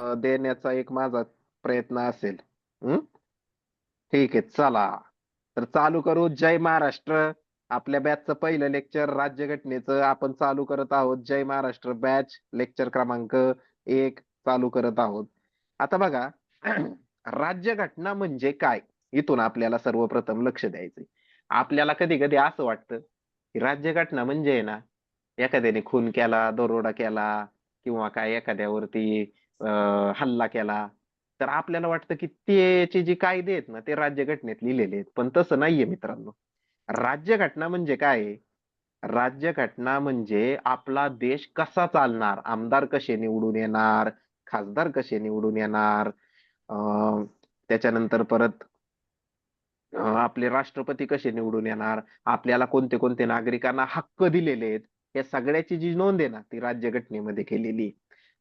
देण्याचा एक माझा प्रयत्न असेल. हं? ठीक आहे, चला. तर चालू करू. जय महाराष्ट्र. आपल्या बॅचचं पहिलं लेक्चर राज्यघटनेचं आपण चालू करत आहोत. जय महाराष्ट्र बॅच लेक्चर क्रमांक 1 चालू करत आहोत. आता बघा, राज्यघटना म्हणजे काय? इथून आपल्याला सर्वप्रथम लक्ष द्यायचंय. आपल्याला कधी कधी असं वाटतं की राज्यघटना म्हणजे आहे ना, एखाद्याने खून केला, दरोडा केला, किंवा काय एखाद्यावरती हल्ला केला, तर आपल्याला वाटतं की त्याचे जे कायदे आहेत ना ते राज्यघटनेत लिहिलेले आहेत. पण तसं नाहीये मित्रांनो. राज्यघटना म्हणजे काय आहे? राज्यघटना म्हणजे आपला देश कसा चालणार, आमदार कसे निवडून येणार, खासदार कसे निवडून येणार, अं, त्याच्यानंतर परत आपले राष्ट्रपती कसे निवडून येणार, आपल्याला कोणते कोणते नागरिकांना हक्क दिलेले आहेत, या सगळ्याची जी नोंद आहे ना ती राज्यघटनेमध्ये केलेली आहे.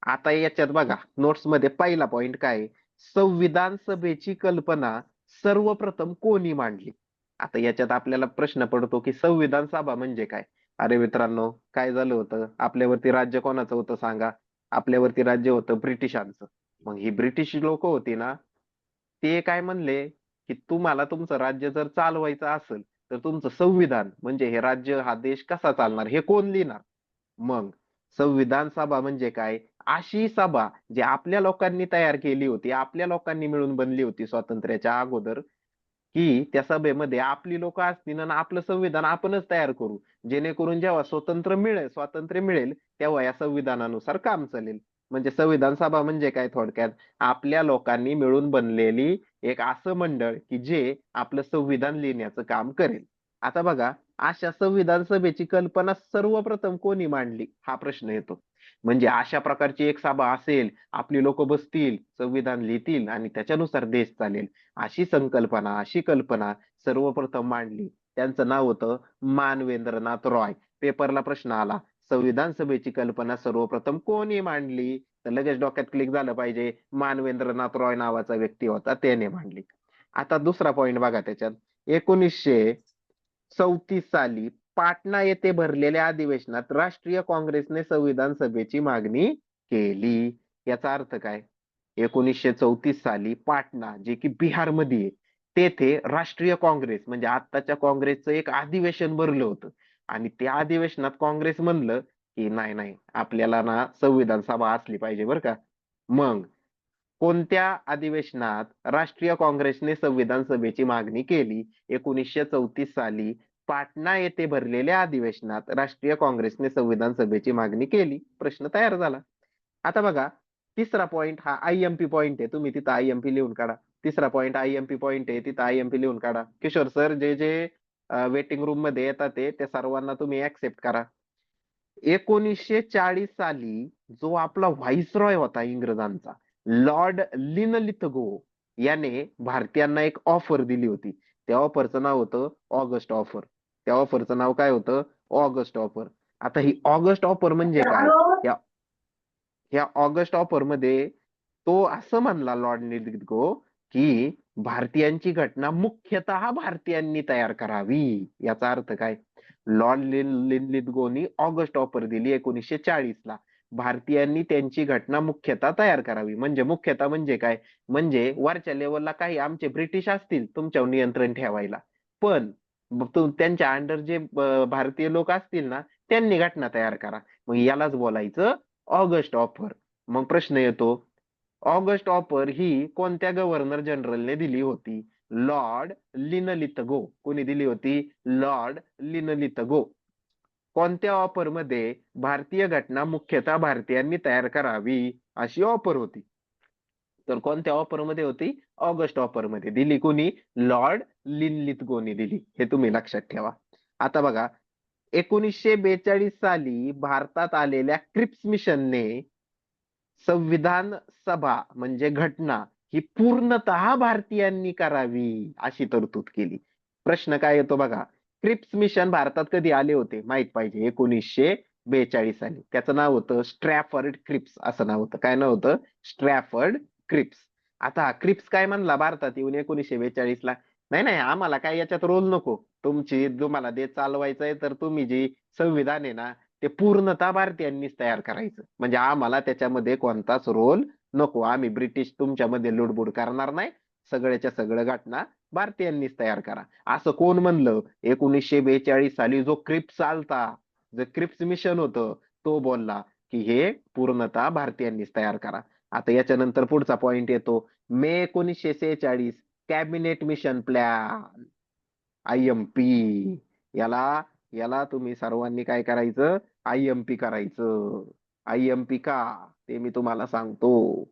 आता याच्यात बघा, नोट्स मध्ये पहिला पॉइंट काय आहे? संविधान सभेची कल्पना सर्वप्रथम कोणी मांडली? आता याच्यात आपल्याला प्रश्न पडतो की संविधान सभा म्हणजे काय? अरे मित्रांनो, काय झालं होतं? आपल्यावरती राज्य कोणाचं होतं सांगा? आपल्यावरती राज्य होतं ब्रिटिशांचं. मग ही ब्रिटिश लोक होती ना, ते काय म्हणले की तुम्हाला तुमचं राज्य जर चालवायचं असेल तर तुमचं संविधान म्हणजे हे राज्य हा देश कसा चालणार हे कोण लिहिणार? मग संविधान सभा म्हणजे काय? अशी सभा जी आपल्या लोकांनी तयार केली होती, आपल्या लोकांनी मिळून बनली होती स्वातंत्र्याच्या अगोदर, की त्या सभेमध्ये आपली लोक असतील आणि आपलं संविधान आपणच तयार करू, जेणेकरून जेव्हा स्वातंत्र्य मिळेल तेव्हा या संविधानानुसार काम चालेल. म्हणजे संविधान सभा म्हणजे काय थोडक्यात? आपल्या लोकांनी मिळून बनलेली एक असं मंडळ की जे आपलं संविधान लिहिण्याचं काम करेल. आता बघा, अशा संविधान सभेची कल्पना सर्वप्रथम कोणी मांडली हा प्रश्न येतो. म्हणजे अशा प्रकारची एक सभा असेल, आपली लोक बसतील, संविधान लिहितील आणि त्याच्यानुसार देश चालेल, अशी कल्पना सर्वप्रथम मांडली. त्यांचं नाव होतं मानवेंद्रनाथ रॉय. पेपरला प्रश्न आला, संविधान सभेची कल्पना सर्वप्रथम कोणी मांडली? तर लगेच डोक्यात क्लिक झालं पाहिजे, मानवेंद्रनाथ रॉय नावाचा व्यक्ती होता, त्याने मांडली. आता दुसरा पॉइंट बघा त्याच्यात. 1934 साली पाटणा येथे भरलेल्या अधिवेशनात राष्ट्रीय काँग्रेसने संविधान सभेची मागणी केली. याचा अर्थ काय? 1934 साली पाटणा, जे की बिहारमध्ये आहे, तेथे राष्ट्रीय काँग्रेस म्हणजे आत्ताच्या काँग्रेसचं एक अधिवेशन भरलं होतं. आणि त्या अधिवेशनात काँग्रेस म्हणलं की नाही नाही, आपल्याला ना संविधान सभा असली पाहिजे बरं का. मग कोणत्या अधिवेशनात राष्ट्रीय काँग्रेसने संविधान सभेची मागणी केली? 1934 साली पाटणा येथे भरलेल्या अधिवेशनात राष्ट्रीय काँग्रेसने संविधान सभेची मागणी केली. प्रश्न तयार झाला. आता बघा, तिसरा पॉइंट हा आयएमपी पॉइंट आहे, तुम्ही तिथं आयएमपी लिहून काढा. तिसरा पॉइंट आयएमपी पॉइंट आहे, तिथं आयएमपी लिहून काढा. किशोर सर, जे जे वेटिंग रूम मध्ये येतात ते सर्वांना तुम्ही ऍक्सेप्ट करा. 1940 साली जो आपला व्हाईसरॉय होता इंग्रजांचा, लॉर्ड लिनलिथगो, याने भारतीयांना एक ऑफर दिली होती. त्या ऑफरचं नाव होतं ऑगस्ट ऑफर. त्या ऑफरचं नाव काय होतं? August offer. आता ही ऑगस्ट ऑफर म्हणजे काय? या ह्या ऑगस्ट ऑफर मध्ये तो असं म्हणला लॉर्ड लिथगो की भारतीयांची घटना मुख्यतः भारतीयांनी तयार करावी. याचा अर्थ काय? लॉर्ड लिथगोनी ऑगस्ट ऑफर दिली 1940 ला. भारतीयांनी त्यांची घटना मुख्यतः तयार करावी. म्हणजे मुख्यतः म्हणजे काय? म्हणजे वरच्या लेवलला काही आमचे ब्रिटिश असतील तुमच्यावर नियंत्रण ठेवायला, पण त्यांच्या अंडर जे भारतीय लोक असतील ना, त्यांनी घटना तयार करा. मग यालाच बोलायचं ऑगस्ट ऑफर. मग प्रश्न येतो, ऑगस्ट ऑफर ही कोणत्या गव्हर्नर जनरलने दिली होती? Lord Linlithgow. कोणी दिली होती? Lord Linlithgow. कोणत्या ऑफर मध्ये? भारतीय घटना मुख्यतः भारतीयांनी तयार करावी अशी ऑफर होती. तर कोणत्या ऑफर मध्ये होती? ऑगस्ट ऑफर मध्ये. दिली कोणी? लॉर्ड लिनलिथगोनी दिली. हे तुम्ही लक्षात ठेवा. आता बघा, 1942 साली भारतात आलेल्या क्रिप्स मिशनने संविधान सभा म्हणजे घटना ही पूर्णतः भारतीयांनी करावी अशी तरतूद केली. प्रश्न काय येतो बघा, क्रिप्स मिशन भारतात कधी आले होते माहित पाहिजे? 1942 साली. त्याचं नाव होतं स्ट्रॅफर्ड क्रिप्स, असं नाव होतं. काय नाव होतं? Stafford Cripps. आता क्रिप्स काय म्हणला भारतात येऊन 1942 ला? नाही नाही, आम्हाला काय याच्यात रोल नको, तुम्हाला देश चालवायचंय तर तुम्ही जी संविधान आहे ना ते पूर्णतः भारतीयांनीच तयार करायचं, म्हणजे आम्हाला त्याच्यामध्ये कोणताच रोल नको, आम्ही ब्रिटिश तुमच्यामध्ये लुडबुड करणार नाही, सगळ्याच्या सगळं घटना भारतीयांनीच तयार करा. असं कोण म्हणलं? 1942 साली जो क्रिप्स आलता, जे क्रिप्स मिशन होतं, तो बोलला की हे पूर्णतः भारतीयांनीच तयार करा. आता याच्यानंतर पुढचा पॉइंट येतो, मे 1946 कॅबिनेट मिशन प्लॅन, IMP. याला याला तुम्ही सर्वांनी काय करायचं? IMP करायचं. IMP का? ते मी तुम्हाला सांगतो.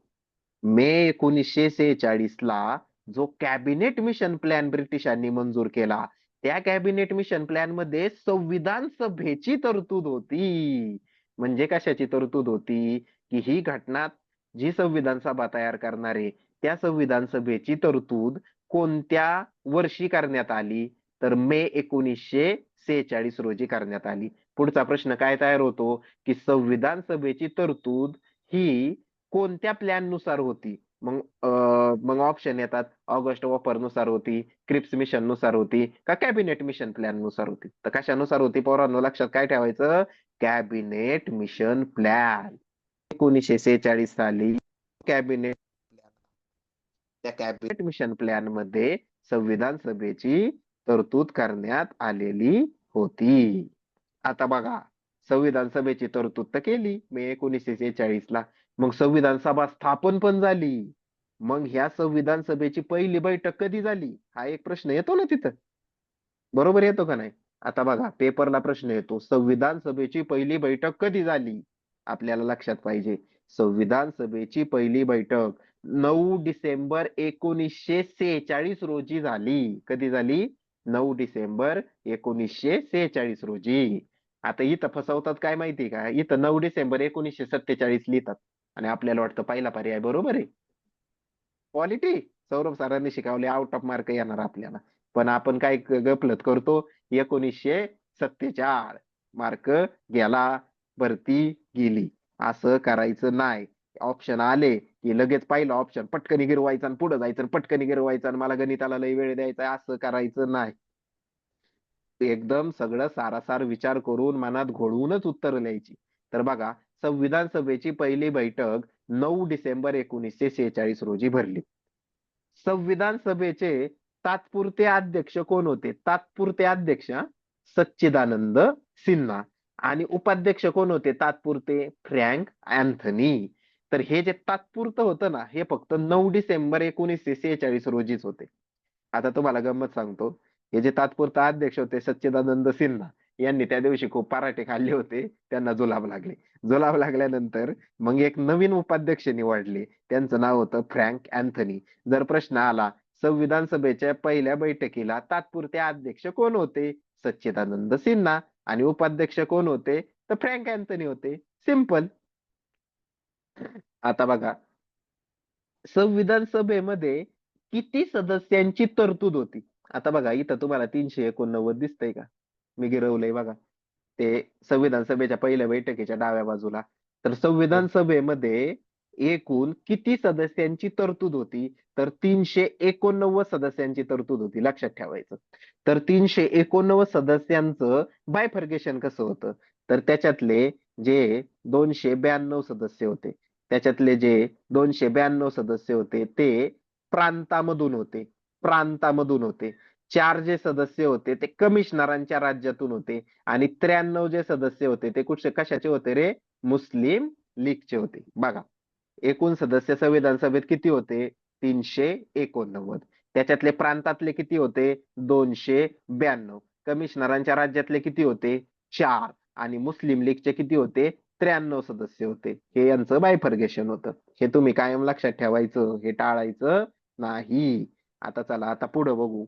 मे 1946 ला जो कॅबिनेट मिशन प्लॅन ब्रिटिशांनी मंजूर केला, त्या कॅबिनेट मिशन प्लॅन मध्ये संविधान सभेची तरतूद होती. म्हणजे कशाची तरतूद होती? की ही घटना जी संविधान सभा तयार करणार आहे, त्या संविधान सभेची तरतूद कोणत्या वर्षी करण्यात आली? तर मे 1946 रोजी करण्यात आली. पुढचा प्रश्न काय तयार होतो? की संविधान सभेची तरतूद ही कोणत्या प्लॅन नुसार होती? मग ऑप्शन येतात, ऑगस्ट ऑफर नुसार होती, क्रिप्स मिशन नुसार होती, का कॅबिनेट मिशन प्लॅन नुसार होती? तर कशानुसार होती पोरांनो? लक्षात काय ठेवायचं? Cabinet mission plan. 1946 साली कॅबिनेट त्या कॅबिनेट मिशन प्लॅन मध्ये संविधान सभेची तरतूद करण्यात आलेली होती. आता बघा, संविधान सभेची तरतूद तर केली मे 1946 ला, मग संविधान सभा स्थापन पण झाली. मग ह्या संविधान सभेची पहिली बैठक कधी झाली? हा एक प्रश्न येतो ना तिथं. बरोबर येतो का नाही? आता बघा, पेपरला प्रश्न येतो, संविधान सभेची पहिली बैठक कधी झाली? आपल्याला लक्षात पाहिजे, संविधान सभेची पहिली बैठक 9 डिसेंबर 1946 रोजी झाली. कधी झाली? 9 डिसेंबर 1946 रोजी. आता इथं फसवतात काय माहिती का? इथं 9 डिसेंबर 1947 लिहितात आणि आपल्याला वाटतं पहिला पर्याय बरोबर आहे. क्वालिटी सौरभ सरांनी शिकवले, आउट ऑफ मार्क येणार आपल्याला. पण आपण काय गफलत करतो? 1947 मार्क गेला, भरती गेली. असं करायचं नाही. ऑप्शन आले की लगेच पहिला ऑप्शन पटकन गिरवायचा आणि पुढे जायचं, पटकन गिरवायचं आणि मला गणिताला लय वेळ द्यायचा, असं करायचं नाही. एकदम सगळं सारासार विचार करून मनात घोळवूनच उत्तर लिहायची. तर बघा, संविधान सभेची पहिली बैठक 9 डिसेंबर 1946 रोजी भरली. संविधान सभेचे तात्पुरते अध्यक्ष कोण होते? तात्पुरते अध्यक्ष सच्चिदानंद सिन्हा. आणि उपाध्यक्ष कोण होते तात्पुरते? Frank Anthony. तर हे जे तात्पुरतं होतं ना, हे फक्त 9 डिसेंबर 1946 रोजीच होते. आता तुम्हाला गंमत सांगतो, हे जे तात्पुरता अध्यक्ष होते सच्चिदानंद सिन्हा, यांनी त्या दिवशी खूप पराठे खाल्ले होते, त्यांना जुलाब लागले. जुलाब लागल्यानंतर मग एक नवीन उपाध्यक्ष निवडले, त्यांचं नाव होतं फ्रँक अँथनी. जर प्रश्न आला, संविधान सभेच्या पहिल्या बैठकीला तात्पुरते अध्यक्ष कोण होते? सच्चिदानंद सिन्हा. आणि उपाध्यक्ष कोण होते? तर फ्रँक अँथनी होते. सिंपल. आता बघा, संविधान सभेमध्ये किती सदस्यांची तरतूद होती? आता बघा, इथं तुम्हाला 389 दिसतंय का? मी गिरवलंय बघा, ते संविधान सभेच्या पहिल्या बैठकीच्या डाव्या बाजूला. तर संविधान सभेमध्ये एकूण किती सदस्यांची तरतूद होती? तर 389 सदस्यांची तरतूद होती. लक्षात ठेवायचं. तर 389 सदस्यांचं बायफर्गेशन कसं होतं? तर त्याच्यातले जे 292 सदस्य होते, त्याच्यातले जे 292 सदस्य होते ते प्रांतामधून होते. प्रांतामधून होते. 4 जे सदस्य होते ते कमिशनरांच्या राज्यातून होते. आणि 93 जे सदस्य होते ते कशाचे होते रे? मुस्लिम लीगचे होते. बघा, एकूण सदस्य संविधान सभेत किती होते? 389. त्याच्यातले प्रांतातले किती होते? 292. कमिशनरांच्या राज्यातले किती होते? 4. आणि मुस्लिम लीगचे किती होते? 93 सदस्य होते. हे यांचं बायफर्गेशन होतं. हे तुम्ही कायम लक्षात ठेवायचं, हे टाळायचं नाही. आता चला, आता पुढे बघू.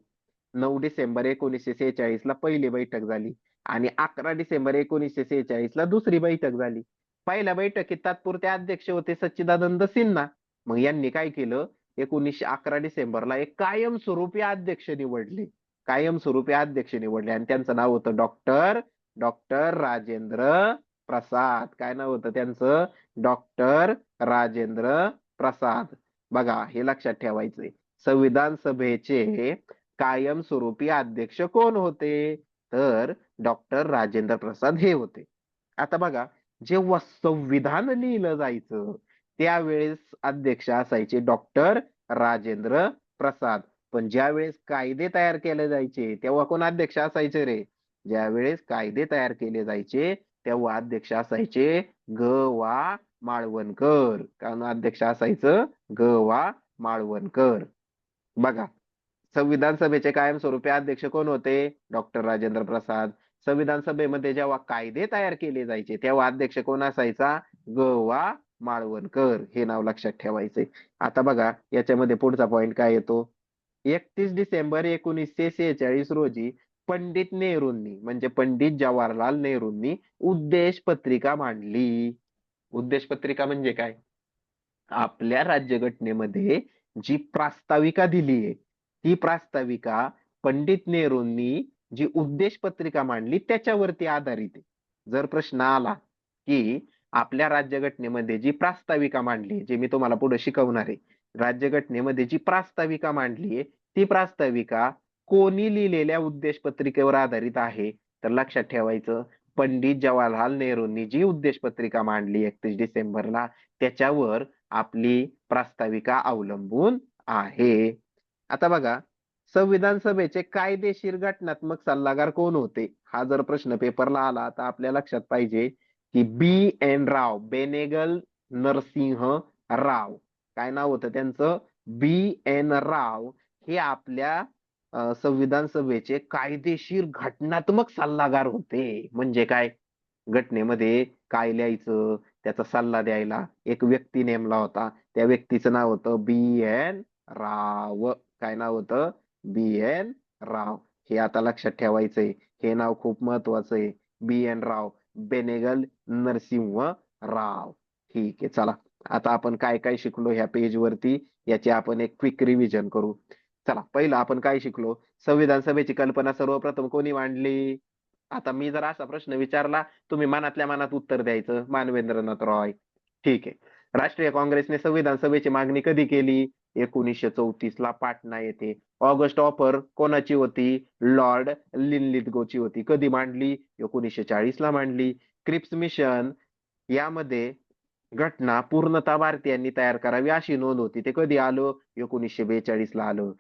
9 डिसेंबर 1946 ला पहिली बैठक झाली आणि 11 डिसेंबर 1946 ला दुसरी बैठक झाली. पहिल्या बैठकीत तात्पुरते अध्यक्ष होते सच्चिदानंद सिन्हा. मग यांनी काय केलं? 11 डिसेंबरला एक कायमस्वरूपी अध्यक्ष निवडले. कायमस्वरूपी अध्यक्ष निवडले आणि त्यांचं नाव होतं डॉक्टर डॉक्टर राजेंद्र प्रसाद. काय नाव होतं त्यांचं? डॉक्टर राजेंद्र प्रसाद. बघा, हे लक्षात ठेवायचंय. संविधान सभेचे कायमस्वरूपी अध्यक्ष कोण होते? तर डॉक्टर राजेंद्र प्रसाद हे होते. आता बघा, जेव्हा संविधान लिहिलं जायचं त्यावेळेस अध्यक्ष असायचे डॉक्टर राजेंद्र प्रसाद. पण ज्यावेळेस कायदे तयार केले जायचे तेव्हा कोण अध्यक्ष असायचे रे? ज्यावेळेस कायदे तयार केले जायचे तेव्हा अध्यक्ष असायचे ग वा माळवणकर. कारण अध्यक्ष असायचं ग वा माळवणकर. बघा, संविधान सभेचे कायमस्वरूपी अध्यक्ष कोण होते? डॉक्टर राजेंद्र प्रसाद. संविधान सभेमध्ये जेव्हा कायदे तयार केले जायचे तेव्हा अध्यक्ष कोण असायचा? ग वा माळवणकर. हे नाव लक्षात ठेवायचे. आता बघा याच्यामध्ये पुढचा पॉइंट काय येतो? 31 डिसेंबर 1946 रोजी पंडित नेहरूंनी म्हणजे पंडित जवाहरलाल नेहरूंनी उद्देश पत्रिका मांडली. उद्देश पत्रिका म्हणजे काय? आपल्या राज्यघटनेमध्ये जी प्रास्ताविका दिली आहे ती प्रास्ताविका पंडित नेहरूंनी जी उद्देश पत्रिका मांडली त्याच्यावरती आधारित आहे. जर प्रश्न आला की आपल्या राज्यघटनेमध्ये जी प्रास्ताविका मांडली, जे मी तुम्हाला पुढे शिकवणार आहे, राज्यघटनेमध्ये जी प्रास्ताविका मांडली आहे ती प्रास्ताविका कोणी लिहिलेल्या उद्देश पत्रिकेवर आधारित आहे? तर लक्षात ठेवायचं, पंडित जवाहरलाल नेहरूंनी जी उद्देश पत्रिका मांडली 31 डिसेंबरला त्याच्यावर आपली प्रास्ताविका अवलंबून आहे. आता बघा, संविधान सभेचे कायदेशीर घटनात्मक सल्लागार कोण होते? हा जर प्रश्न पेपरला आला तर आपल्या लक्षात पाहिजे की बी एन राव, बेनेगल नरसिंह राव. काय नाव होतं त्यांचं? बी एन राव. हे आपल्या संविधान सभेचे कायदेशीर घटनात्मक सल्लागार होते. म्हणजे काय? घटनेमध्ये काय लिहायचं त्याचा सल्ला द्यायला एक व्यक्ती नेमला होता. त्या व्यक्तीचं नाव होतं बी एन राव. काय नाव होतं? बी एन राव. हे आता लक्षात ठेवायचंय. हे नाव खूप महत्वाचं आहे. बी एन राव, बेनेगल नरसिंह राव. ठीक आहे, चला आता आपण काय काय शिकलो ह्या पेज वरती याची आपण एक क्विक रिव्हिजन करू. चला, पहिलं आपण काय शिकलो? संविधान सभेची कल्पना सर्वप्रथम कोणी मांडली? आता मी जर असा प्रश्न विचारला तुम्ही मनातल्या मनात उत्तर द्यायचं मानवेंद्रनाथ रॉय. ठीक आहे. राष्ट्रीय काँग्रेसने संविधान सभेची मागणी कधी केली? 1934ला पाटणा येथे. ऑगस्ट ऑफर कोणाची होती? लॉर्ड लिनलिथगोची होती. कधी मांडली? 1940ला मांडली. क्रिप्स मिशन यामध्ये घटना पूर्णतः भारतीयांनी तयार करावी अशी नोंद होती. ते कधी आलं? 1942ला आलं.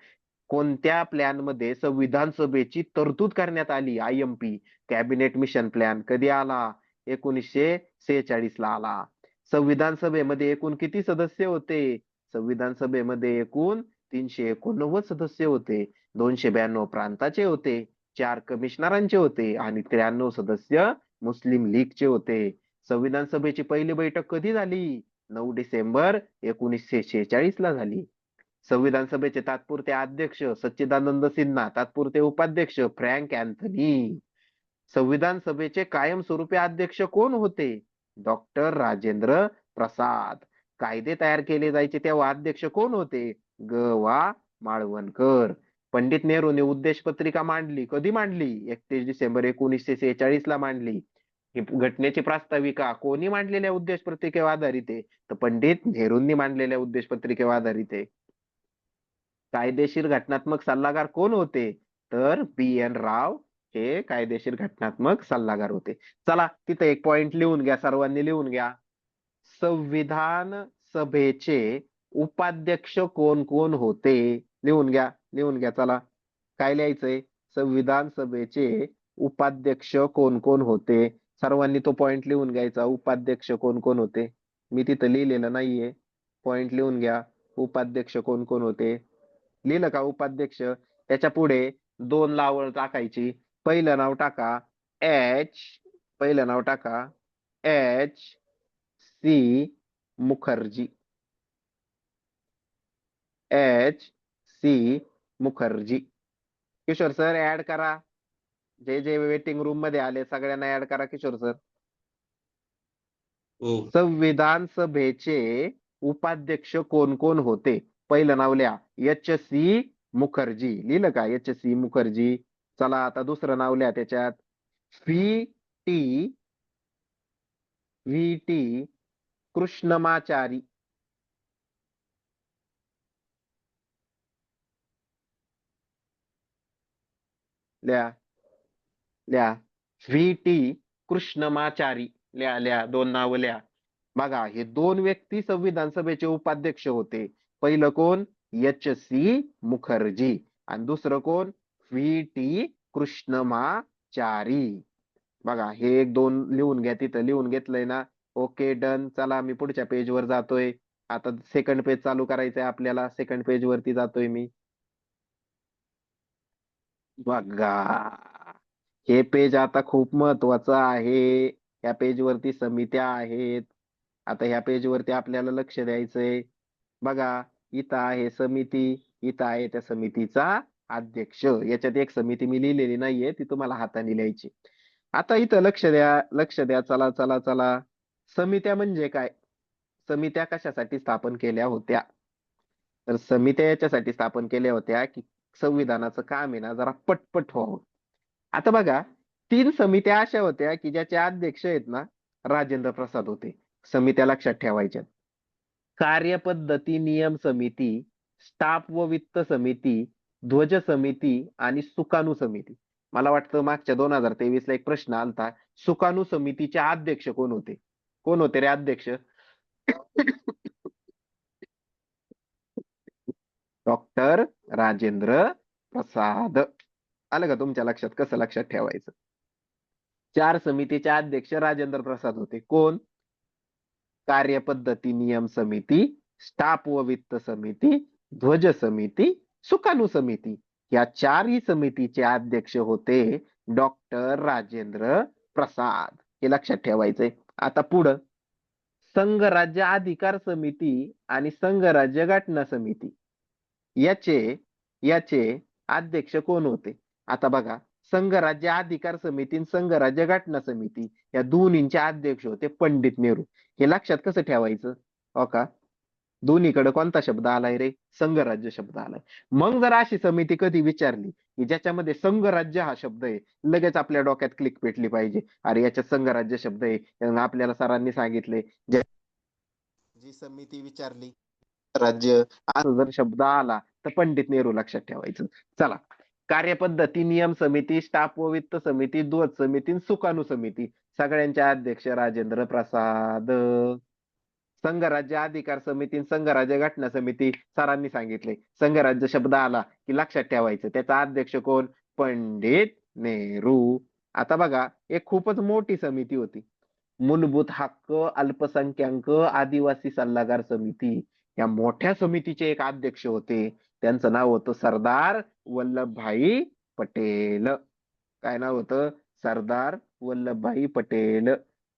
कोणत्या प्लॅन मध्ये संविधान सभेची तरतूद करण्यात आली? IMP कॅबिनेट मिशन प्लॅन कधी आला? 1946ला आला. संविधान सभेमध्ये एकूण किती सदस्य होते? संविधान सभेमध्ये एकूण 389 सदस्य होते. 292 प्रांताचे होते, 4 कमिशनरांचे होते आणि 93 सदस्य मुस्लिम लीगचे होते. संविधान सभेची पहिली बैठक कधी झाली? 9 डिसेंबर 1946ला झाली. संविधान सभेचे तात्पुरते अध्यक्ष सच्चिदानंद सिन्हा, तात्पुरते उपाध्यक्ष फ्रँक अँथनी. संविधान सभेचे कायमस्वरूपी अध्यक्ष कोण होते? डॉक्टर राजेंद्र प्रसाद. कायदे तयार केले जायचे तेव्हा अध्यक्ष कोण होते? ग वा माळवणकर. पंडित नेहरूंनी उद्देश पत्रिका मांडली कधी मांडली? 31 डिसेंबर 1946ला मांडली. ही घटनेची प्रास्ताविका कोणी मांडलेल्या उद्देश पत्रिकेवर आधारित आहे? तर पंडित नेहरूंनी मांडलेल्या उद्देश पत्रिकेवर आधारित आहे. कायदेशीर घटनात्मक सल्लागार कोण होते? तर बी एन राव हे कायदेशीर घटनात्मक सल्लागार होते. चला तिथे एक पॉइंट लिहून घ्या, सर्वांनी लिहून घ्या. संविधान सभेचे उपाध्यक्ष कोण कोण होते? लिहून घ्या, लिहून घ्या. चला, काय लिहायचंय? संविधान सभेचे उपाध्यक्ष कोण कोण होते? सर्वांनी तो पॉइंट लिहून घ्यायचा. उपाध्यक्ष कोण कोण होते? मी तिथं लिहिलेलं नाहीये. पॉइंट लिहून घ्या. उपाध्यक्ष कोण कोण होते? लिहिलं का उपाध्यक्ष? त्याच्या पुढे 2 लावळ टाकायची. पहिलं नाव टाका एच. पहिलं नाव टाका HC Mukherjee. HC Mukherjee. Kishore sir add करा. जे जे वेटिंग रूम मध्ये आले सगळ्यांना ऍड करा किशोर सर. संविधान सभेचे उपाध्यक्ष कोण कोण होते? पहिलं नाव लिहा HC मुखर्जी. लिहिलं का? HC मुखर्जी. चला आता दुसरं नाव लिहा त्याच्यात. VT कृष्णमाचारी. लिहा लिहा. VT कृष्णमाचारी. लिहा लिहा, 2 नावं लिहा. बघा, हे दोन व्यक्ती संविधान सभेचे उपाध्यक्ष होते. पहिलं कोण? एच. सी. मुखर्जी आणि दुसरं कोण? व्ही. टी. कृष्णमाचारी. बघा, हे एक दोन लिहून घ्या, तिथं लिहून घेतलंय ना? Okay, done. चला, मी पुढच्या पेज वर जातोय. आता सेकंड पेज चालू करायचंय आपल्याला. सेकंड पेज वरती जातोय मी. बघा, हे पेज आता खूप महत्वाचं आहे. या पेज वरती समित्या आहेत. आता ह्या पेज वरती आपल्याला लक्ष द्यायचंय. बघा, इथं आहे समिती, इथं आहे त्या समितीचा अध्यक्ष. याच्यात एक समिती मी लिहिलेली नाहीये, ती तुम्हाला हाताने लिहायची. आता इथं लक्ष द्या, लक्ष द्या. चला चला चला. समित्या म्हणजे काय? समित्या कशासाठी स्थापन केल्या होत्या? तर समित्या याच्यासाठी स्थापन केल्या होत्या की संविधानाचं काम आहे ना जरा पटपट व्हावं. आता बघा, तीन समित्या अशा होत्या की ज्याचे अध्यक्ष आहेत ना राजेंद्र प्रसाद होते. समित्या लक्षात ठेवायच्या. कार्यपद्धती नियम समिती, स्टाफ व वित्त समिती, ध्वज समिती आणि सुकाणू समिती. मला वाटतं मागच्या 2023 ला एक प्रश्न आलता, सुकाणू समितीचे अध्यक्ष कोण होते? कोण होते रे अध्यक्ष? डॉक्टर राजेंद्र प्रसाद. आलं का तुमच्या लक्षात? कसं लक्षात ठेवायचं? चार समितीचे अध्यक्ष राजेंद्र प्रसाद होते. कोण? कार्यपद्धती नियम समिती, स्टाफ व वित्त समिती, ध्वज समिती, सुकाणू समिती. या चारही समितीचे अध्यक्ष होते डॉक्टर राजेंद्र प्रसाद. हे लक्षात ठेवायचंय. आता पुढं संघ राज्य अधिकार समिती आणि संघ राज्य घटना समिती याचे याचे अध्यक्ष कोण होते? आता बघा, संघ राज्य अधिकार समिती आणि संघ राज्य घटना समिती या दोन्हींचे अध्यक्ष होते पंडित नेहरू. हे लक्षात कसं ठेवायचं? हो का? दोन्हीकडे कोणता शब्द आलाय रे? संघराज्य शब्द आलाय. मग जर अशी समिती कधी विचारली की ज्याच्यामध्ये संघराज्य हा शब्द आहे, लगेच आपल्या डोक्यात क्लिक पेटली पाहिजे. अरे, याच्यात संघराज्य शब्द आहे. आपल्याला सरांनी सांगितले, जी समिती विचारली राज्य असं जर शब्द आला तर पंडित नेहरू लक्षात ठेवायचं. चला, कार्यपद्धती नियम समिती, स्टाफ व वित्त समिती, ध्वज समिती, सुकाणू समिती. सगळ्यांचे अध्यक्ष राजेंद्र प्रसाद. संघराज्य अधिकार समिती, संघराज्य घटना समिती सरांनी सांगितले, संघराज्य शब्द आला की लक्षात ठेवायचं, त्याचा अध्यक्ष कोण? पंडित नेहरू. आता बघा, एक खूपच मोठी समिती होती, मूलभूत हक्क अल्पसंख्याक आदिवासी सल्लागार समिती. या मोठ्या समितीचे एक अध्यक्ष होते, त्यांचं नाव होतं सरदार वल्लभभाई पटेल. काय नाव होतं? सरदार वल्लभभाई पटेल.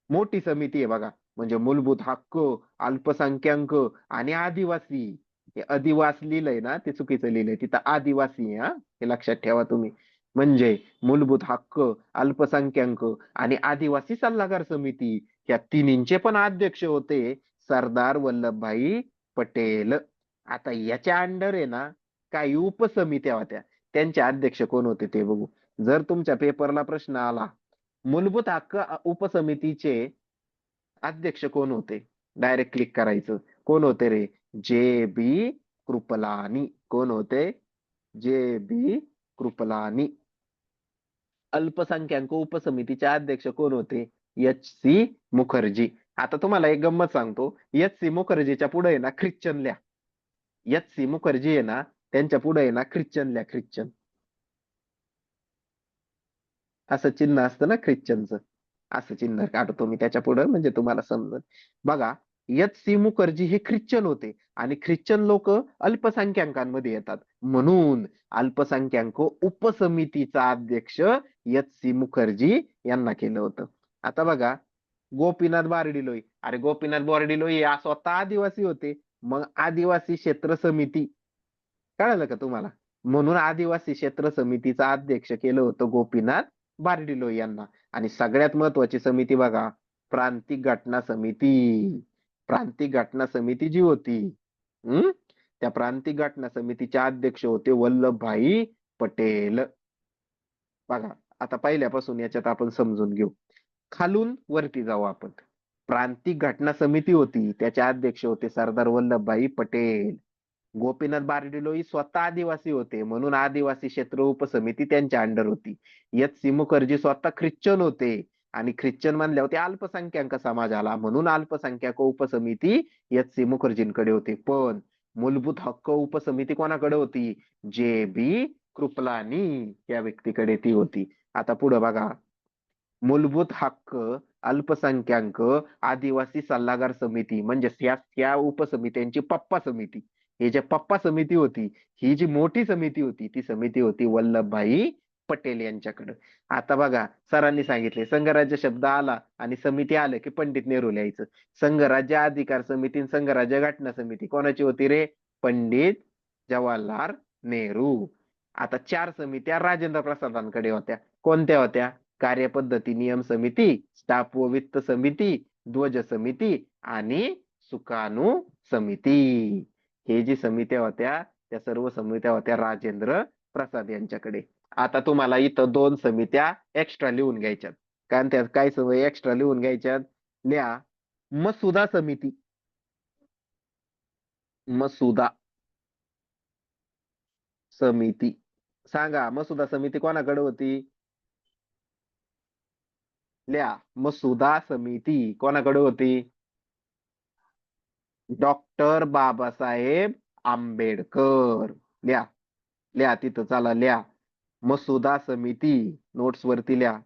मोठी समिती आहे बघा, म्हणजे मूलभूत हक्क, अल्पसंख्याक आणि आदिवासी. हे आदिवासी लिहिलंय ना, ते चुकीचं लिहिलंय, तिथं आदिवासी आहे. हा, हे लक्षात ठेवा तुम्ही. म्हणजे मूलभूत हक्क, अल्पसंख्याक आणि आदिवासी सल्लागार समिती या तिन्हींचे पण अध्यक्ष होते सरदार वल्लभभाई पटेल. आता याच्या अंडर आहे ना काही उपसमित्या होत्या, त्यांचे अध्यक्ष कोण होते ते बघू. जर तुमच्या पेपरला प्रश्न आला मूलभूत हक्क उपसमितीचे अध्यक्ष कोण होते, डायरेक्ट क्लिक करायचं. कोण होते रे? जे. बी. कृपलानी. कोण होते? जे. बी. कृपलानी. अल्पसंख्याक उपसमितीचे अध्यक्ष कोण होते? एच. सी. मुखर्जी. आता तुम्हाला एक गंमत सांगतो, एच. सी. मुखर्जीच्या पुढे आहे ना ख्रिश्चन लिहा. एच. सी. मुखर्जी आहे ना, त्यांच्या पुढे आहे ना ख्रिश्चन लिहा, ख्रिश्चन. असं चिन्ह असतं ना ख्रिश्चनचं, असं चिन्ह काढतो मी त्याच्या पुढे, म्हणजे तुम्हाला समजेल. बघा, एच. सी. मुखर्जी हे ख्रिश्चन होते आणि ख्रिश्चन लोक अल्पसंख्याकांमध्ये येतात, म्हणून अल्पसंख्याक उपसमितीचा अध्यक्ष एच. सी. मुखर्जी यांना केलं होतं. आता बघा, गोपीनाथ बारडिलोई. अरे, गोपीनाथ बारडिलोई हे स्वतः आदिवासी होते. मग आदिवासी क्षेत्र समिती, कळालं का तुम्हाला? म्हणून आदिवासी क्षेत्र समितीचा अध्यक्ष केलं होतं गोपीनाथ बारडिलोई यांना. आणि सगळ्यात महत्वाची समिती बघा, प्रांतिक घटना समिती. प्रांतिक घटना समिती जी होती, हम्म, त्या प्रांतिक घटना समितीचे अध्यक्ष होते वल्लभभाई पटेल. बघा, आता पहिल्यापासून याच्यात आपण समजून घेऊ. खालून वरती जाऊ आपण. प्रांतिक घटना समिती होती, त्याचे अध्यक्ष होते सरदार वल्लभभाई पटेल. गोपीनाथ बारडिलोई स्वतः आदिवासी होते, म्हणून आदिवासी क्षेत्र उपसमिती त्यांच्या अंडर होती. एच. सी. मुखर्जी स्वतः ख्रिश्चन होते आणि ख्रिश्चन म्हणल्यावर ते अल्पसंख्याक समाजाला, म्हणून अल्पसंख्याक उपसमिती एच सी मुखर्जींकडे होती. पण मूलभूत हक्क उपसमिती कोणाकडे होती? जे बी कृपलानी या व्यक्तीकडे ती होती. आता पुढे बघा, मूलभूत हक्क, अल्पसंख्याक, आदिवासी सल्लागार समिती म्हणजे त्या उपसमित्यांची पप्पा समिती. हे जे पप्पा समिती होती, ही जी मोठी समिती होती, ती समिती होती वल्लभभाई पटेल यांच्याकडे. आता बघा, सरांनी सांगितले संघराज्य शब्द आला आणि समिती आलं की पंडित नेहरू लिहायचं. संघराज्य अधिकार समिती आणि संघराज्य घटना समिती कोणाची होती रे? पंडित जवाहरलाल नेहरू. आता 4 समित्या राजेंद्र प्रसादांकडे होत्या. कोणत्या होत्या? कार्यपद्धती नियम समिती, स्टाफ व वित्त समिती, ध्वज समिती आणि सुकाणू समिती. हे जी समित्या होत्या, त्या सर्व समित्या होत्या राजेंद्र प्रसाद यांच्याकडे. आता तुम्हाला इथं 2 समित्या एक्स्ट्रा लिहून घ्यायच्यात, कारण त्यात काय सवय एक्स्ट्रा लिहून घ्यायच्यात. लिहा, मसुदा समिती. मसुदा समिती, सांगा मसुदा समिती कोणाकडे होती? लिहा, मसुदा समिती कोणाकडे होती? डॉक्टर बाबासाहेब आंबेडकर. लिहा, लिहा तिथं, चला लिहा, मसुदा समिती. नोट्स वरती लिहा.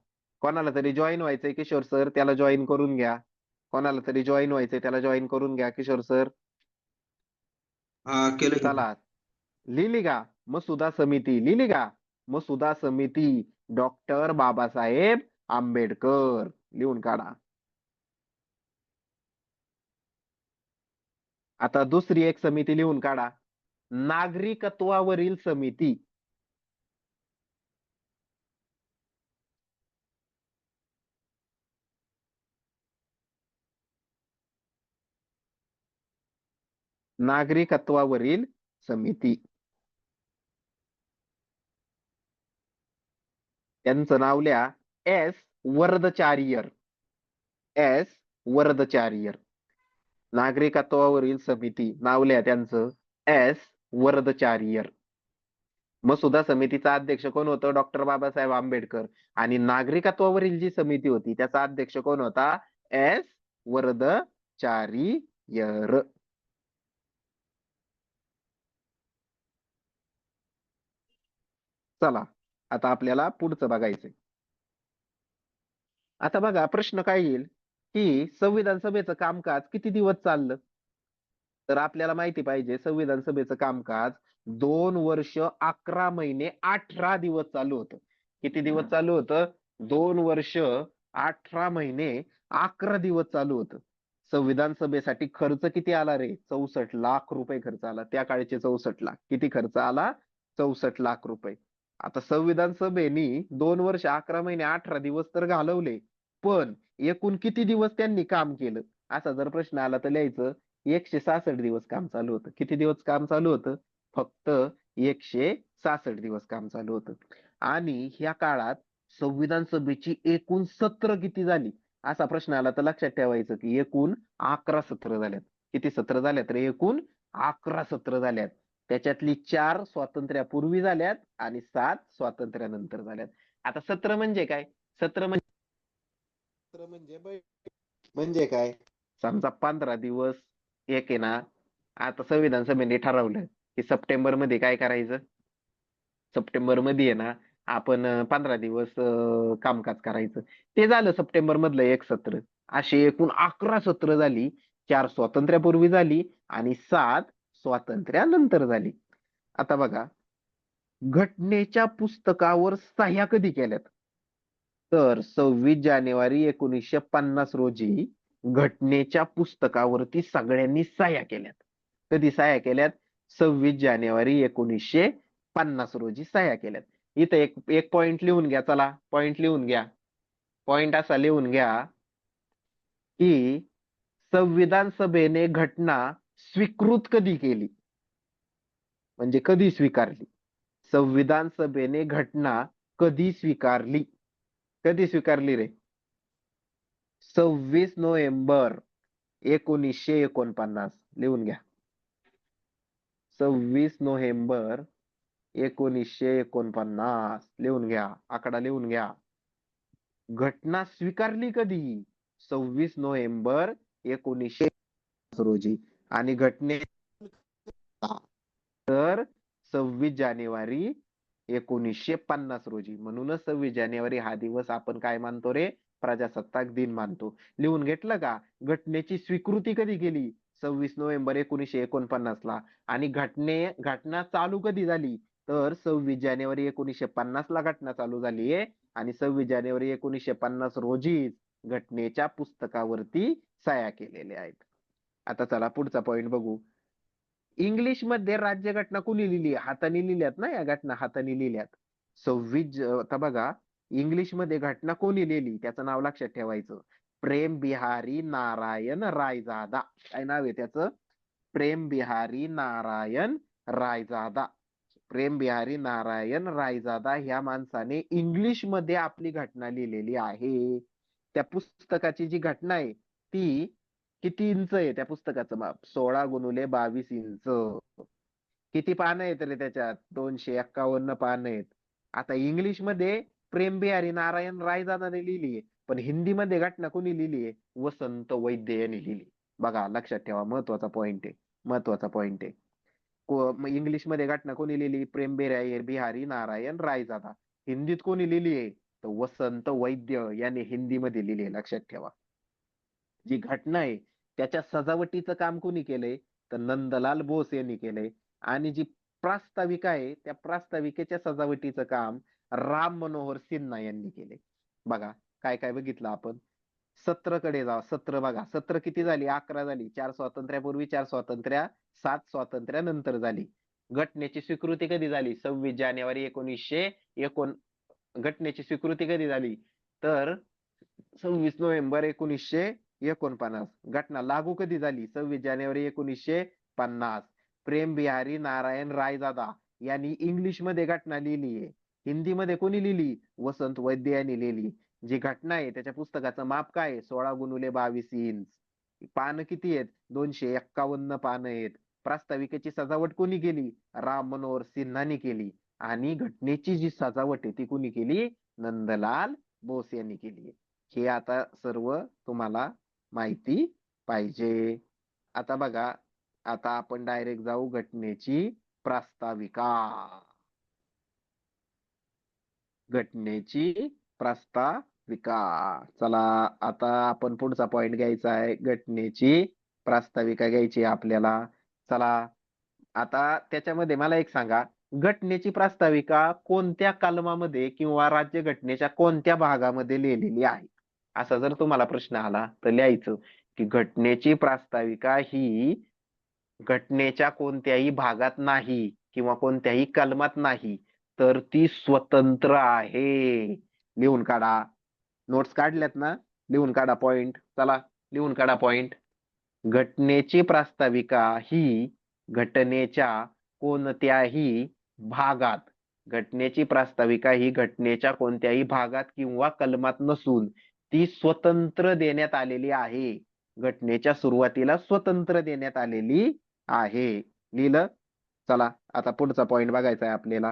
कोणाला तरी जॉईन व्हायचंय किशोर सर, त्याला जॉईन करून घ्या. कोणाला तरी जॉईन व्हायचंय त्याला जॉईन करून घ्या किशोर सर. हा केलं की. चला, लिहिली का? मसुदा समिती लिहिली का? मसुदा समिती, डॉक्टर बाबासाहेब आंबेडकर, लिहून काढा. आता दुसरी एक समिती लिहून काढा, नागरिकत्वावरील समिती. नागरिकत्वावरील समिती, त्यांचं नाव लिहा, एस वरदचार्यर. एस वरदचार्यर. नागरिकत्वावरील समिती, नाव लिहा त्यांचं, एस वरदचार्यर. मसुदा समितीचा अध्यक्ष कोण होतं? डॉक्टर बाबासाहेब आंबेडकर. आणि नागरिकत्वावरील जी समिती होती त्याचा अध्यक्ष कोण होता? एस वरदचार्यर. चला, आता आपल्याला पुढचं बघायचंय. आता बघा, प्रश्न काय येईल की संविधान सभेचं कामकाज किती दिवस चाललं? तर आपल्याला माहिती पाहिजे, संविधान सभेचं कामकाज 2 वर्ष 11 महिने 18 दिवस चालू होतं. किती दिवस चालू होतं? 2 वर्ष 18 महिने 11 दिवस चालू होतं. संविधान सभेसाठी खर्च किती आला रे? 64 लाख रुपये खर्च आला. त्या काळचे 64 लाख. किती खर्च आला? 64 लाख रुपये. आता संविधान सभेनी 2 वर्ष 11 महिने 18 दिवस तर घालवले, पण एकूण किती दिवस त्यांनी काम केलं असा जर प्रश्न आला तर लिहायचं 166 दिवस काम चालू होतं. किती दिवस काम चालू होतं? फक्त 166 दिवस काम चालू होतं. आणि ह्या काळात संविधान सभेची एकूण सत्र किती झाली असा प्रश्न आला तर लक्षात ठेवायचं की एकूण 11 सत्र झाल्यात. किती सत्र झाल्यात रे? एकूण 11 सत्र झाल्यात. त्याच्यातली 4 स्वातंत्र्यापूर्वी झाल्यात आणि 7 स्वातंत्र्यानंतर झाल्यात. आता सत्र म्हणजे काय? सत्र म्हणजे काय? समजा 15 दिवस एक आहे ना, आता संविधान सभेने ठरवलं की सप्टेंबर मध्ये काय करायचं? सप्टेंबर मध्ये आहे ना, आपण 15 दिवस कामकाज करायचं. ते झालं सप्टेंबर मधलं एक सत्र. अशी एकूण 11 सत्र झाली. 4 स्वातंत्र्यापूर्वी झाली आणि 7 स्वातंत्र्यानंतर झाली. आता बघा, घटनेच्या पुस्तकावर सह्या कधी केल्यात? तर 26 जानेवारी 1950 रोजी घटनेच्या पुस्तकावरती सगळ्यांनी सह्या केल्यात. कधी सह्या केल्यात? 26 जानेवारी 1950 रोजी सह्या केल्यात. इथं एक एक पॉइंट लिहून घ्या. चला, पॉइंट लिहून घ्या. पॉइंट असा लिहून घ्या की संविधान सभेने घटना स्वीकृत कधी केली, म्हणजे कधी स्वीकारली. संविधान सभेने घटना कधी स्वीकारली? कधी स्वीकारली रे? 26 नोव्हेंबर 1949. लिहून घ्या, 26 नोव्हेंबर 1949. लिहून घ्या, आकडा लिहून घ्या. घटना स्वीकारली कधी? 26 नोव्हेंबर 1950 रोजी. आणि घटने तर 26 जानेवारी 1950 रोजी. म्हणूनच 26 जानेवारी हा दिवस आपण काय मानतो रे? प्रजासत्ताक दिन मानतो. लिहून घेतलं का? घटनेची स्वीकृती कधी केली? 26 नोव्हेंबर 1949 ला. आणि घटना चालू कधी झाली? तर 26 जानेवारी 1950 ला घटना चालू झाली आहे. आणि 26 जानेवारी 1950 रोजी घटनेच्या पुस्तकावरती सह्या केलेल्या आहेत. आता चला पुढचा पॉइंट बघू. इंग्लिश मध्ये राज्यघटना कुणी लिहिली? हाताने लिहिल्यात ना, या घटना हाताने लिहिल्यात. आता बघा, इंग्लिश मध्ये घटना कोणी लिहिली त्याचं नाव लक्षात ठेवायचं. प्रेम बिहारी नारायण रायजादा. काय नाव आहे त्याचं? प्रेम बिहारी नारायण रायजादा. प्रेम बिहारी नारायण रायजादा ह्या माणसाने इंग्लिश मध्ये आपली घटना लिहिलेली आहे. त्या पुस्तकाची जी घटना आहे ती किती इंच आहे? त्या पुस्तकाचं माप 16 x 22 इंच. किती पानं आहेत रे त्याच्यात? 251 पानं आहेत. आता इंग्लिश मध्ये प्रेम बिहारी नारायण रायजादाने लिहिली आहे, पण हिंदी मध्ये घटना कोणी लिहिली आहे? वसंत वैद्य यांनी लिहिली. बघा, लक्षात ठेवा, महत्वाचा पॉइंट आहे. महत्वाचा पॉइंट आहे. इंग्लिश मध्ये घटना कोणी लिहिली? प्रेम बिहारी नारायण रायजादा. हिंदीत कोणी लिहिली आहे? तर वसंत वैद्य यांनी हिंदी मध्ये लिहिली आहे. लक्षात ठेवा. जी घटना आहे त्याच्या सजावटीचं काम कोणी केलंय? तर नंदलाल बोस यांनी केलंय. आणि जी प्रास्ताविका आहे त्या प्रास्ताविकेच्या सजावटीचं काम राम मनोहर सिन्हा यांनी केले. बघा, काय काय बघितलं आपण. सत्रकडे जा. सत्र बघा, सत्र किती झाली? 11 झाली. 4 स्वातंत्र्यापूर्वी, 4 स्वातंत्र्या, 7 स्वातंत्र्यानंतर झाली. घटनेची स्वीकृती कधी झाली? 26 जानेवारी 1949. घटनेची स्वीकृती कधी झाली? तर 26 नोव्हेंबर 1949. घटना लागू कधी झाली? 26 जानेवारी 1950. प्रेम बिहारी नारायण रायजादा यांनी इंग्लिश मध्ये घटना लिहिली आहे. हिंदी मध्ये कोणी लिहिली? वसंत वैद्य यांनी लिहिली. जी घटना आहे त्याच्या पुस्तकाचं माप काय आहे? 16 x 22 इंच. पानं किती आहेत? 251 पानं आहेत. प्रास्ताविकेची सजावट कोणी केली? राम मनोहर सिन्हानी केली. आणि घटनेची जी सजावट आहे ती कोणी केली? नंदलाल बोस यांनी केली. हे आता सर्व तुम्हाला माहिती पाहिजे. आता बघा, आता आपण डायरेक्ट जाऊ घटनेची प्रास्ताविका. घटनेची प्रास्ताविका. चला, आता आपण पुढचा पॉइंट घ्यायचा आहे. घटनेची प्रास्ताविका घ्यायची आपल्याला. चला, आता त्याच्यामध्ये मला एक सांगा, घटनेची प्रास्ताविका कोणत्या कलमामध्ये किंवा राज्यघटनेच्या कोणत्या भागामध्ये लिहिलेली आहे? असा जर तुम्हाला प्रश्न आला तर लिहायचं की घटनेची प्रास्ताविका ही घटनेच्या कोणत्याही भागात नाही किंवा कोणत्याही कलमात नाही, तर ती स्वतंत्र आहे. लिहून काढा. नोट्स काढल्यात ना? लिहून काढा पॉइंट. चला, लिहून काढा पॉइंट. घटनेची प्रास्ताविका ही घटनेच्या कोणत्याही भागात घटनेची प्रास्ताविका ही घटनेच्या कोणत्याही भागात किंवा कलमात नसून ती स्वतंत्र देण्यात आलेली आहे. घटनेच्या सुरुवातीला स्वतंत्र देण्यात आलेली आहे. लिहिलं? चला, आता पुढचा पॉइंट बघायचा आहे आपल्याला.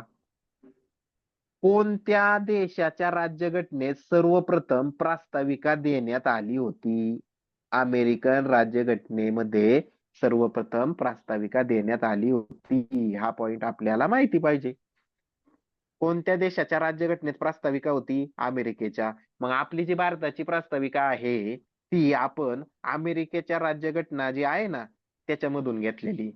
कोणत्या देशाच्या राज्यघटनेत सर्वप्रथम प्रास्ताविका देण्यात आली होती? अमेरिकन राज्यघटनेमध्ये सर्वप्रथम प्रास्ताविका देण्यात आली होती. हा पॉइंट आपल्याला माहिती पाहिजे. कोणत्या देशाच्या राज्यघटनेत प्रास्ताविका होती? अमेरिकेच्या. मग आपली जी भारताची प्रास्ताविका आहे ती आपण अमेरिकेच्या राज्यघटना जी आहे ना त्याच्यामधून घेतलेली.